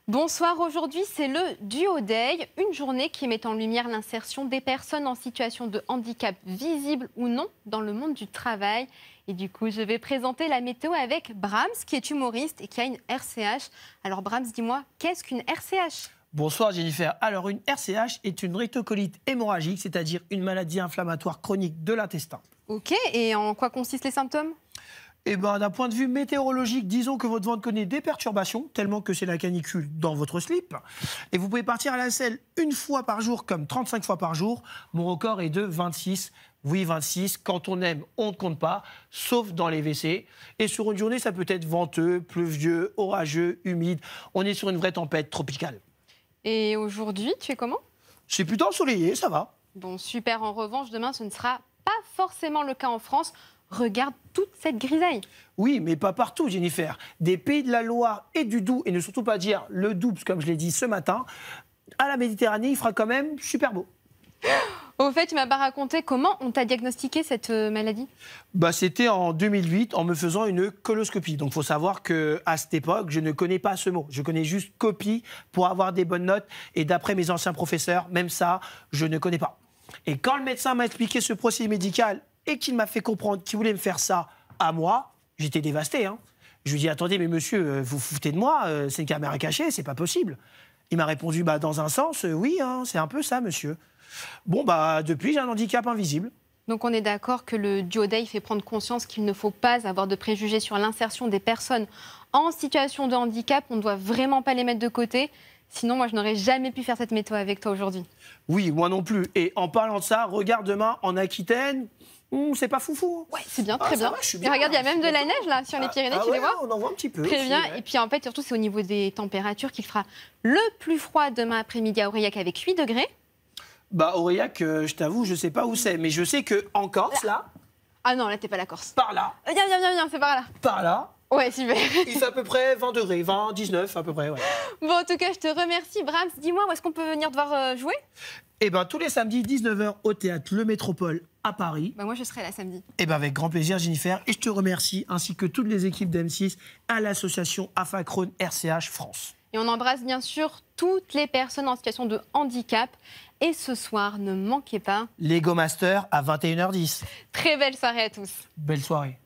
Bonsoir, aujourd'hui c'est le Duo Day, une journée qui met en lumière l'insertion des personnes en situation de handicap visible ou non dans le monde du travail. Et du coup, je vais présenter la météo avec Brahms, qui est humoriste et qui a une RCH. Alors Brahms, dis-moi, qu'est-ce qu'une RCH ? Bonsoir Jennifer. Alors une RCH est une rectocolite hémorragique, c'est-à-dire une maladie inflammatoire chronique de l'intestin. Ok, et en quoi consistent les symptômes ? Eh ben, d'un point de vue météorologique, disons que votre ventre connaît des perturbations, tellement que c'est la canicule dans votre slip. Et vous pouvez partir à la selle une fois par jour, comme 35 fois par jour. Mon record est de 26. Oui, 26. Quand on aime, on ne compte pas, sauf dans les WC. Et sur une journée, ça peut être venteux, pluvieux, orageux, humide. On est sur une vraie tempête tropicale. Et aujourd'hui, tu es comment ? C'est plutôt ensoleillé, ça va. Bon, super. En revanche, demain, ce ne sera pas forcément le cas en France. Regarde toute cette grisaille. Oui, mais pas partout, Jennifer. Des pays de la Loire et du Doubs, et ne surtout pas dire le Doubs, comme je l'ai dit ce matin, à la Méditerranée, il fera quand même super beau. Au fait, tu m'as pas raconté comment on t'a diagnostiqué cette maladie ? C'était en 2008, en me faisant une coloscopie. Donc, il faut savoir qu'à cette époque, je ne connais pas ce mot. Je connais juste copie pour avoir des bonnes notes. Et d'après mes anciens professeurs, même ça, je ne connais pas. Et quand le médecin m'a expliqué ce procédé médical et qu'il m'a fait comprendre qu'il voulait me faire ça à moi, j'étais dévasté. Je lui ai dit, attendez, mais monsieur, vous foutez de moi, c'est une caméra cachée, c'est pas possible. Il m'a répondu, dans un sens, oui, c'est un peu ça, monsieur. Bon, depuis, j'ai un handicap invisible. Donc on est d'accord que le Duo Day fait prendre conscience qu'il ne faut pas avoir de préjugés sur l'insertion des personnes en situation de handicap. On ne doit vraiment pas les mettre de côté. Sinon, moi, je n'aurais jamais pu faire cette météo avec toi aujourd'hui. Oui, moi non plus. Et en parlant de ça, regarde demain en Aquitaine, c'est pas foufou. Ouais, c'est bien, très bien. Va, Et regarde, il y a même de la neige là sur les Pyrénées, tu les vois ? On en voit un petit peu. Très aussi, bien. ouais. Et puis en fait, surtout, c'est au niveau des températures qu'il fera le plus froid demain après-midi à Aurillac avec 8 degrés. Aurillac, je t'avoue, je sais pas où c'est, mais je sais qu'en Corse, là, Ah non, là, t'es pas la Corse. par là, Viens, c'est par là. par là, Ouais, super. il fait à peu près 20 degrés, 20, 19 à peu près, ouais. Bon, en tout cas, je te remercie. Brahms, dis-moi, où est-ce qu'on peut venir te voir jouer ? Tous les samedis, 19h, au théâtre Le Métropole à Paris. Moi, je serai là samedi. Avec grand plaisir, Jennifer. Et je te remercie, ainsi que toutes les équipes d'M6 à l'association Afacrone RCH France. Et on embrasse bien sûr toutes les personnes en situation de handicap. Et ce soir, ne manquez pas... Lego Master à 21h10. Très belle soirée à tous. Belle soirée.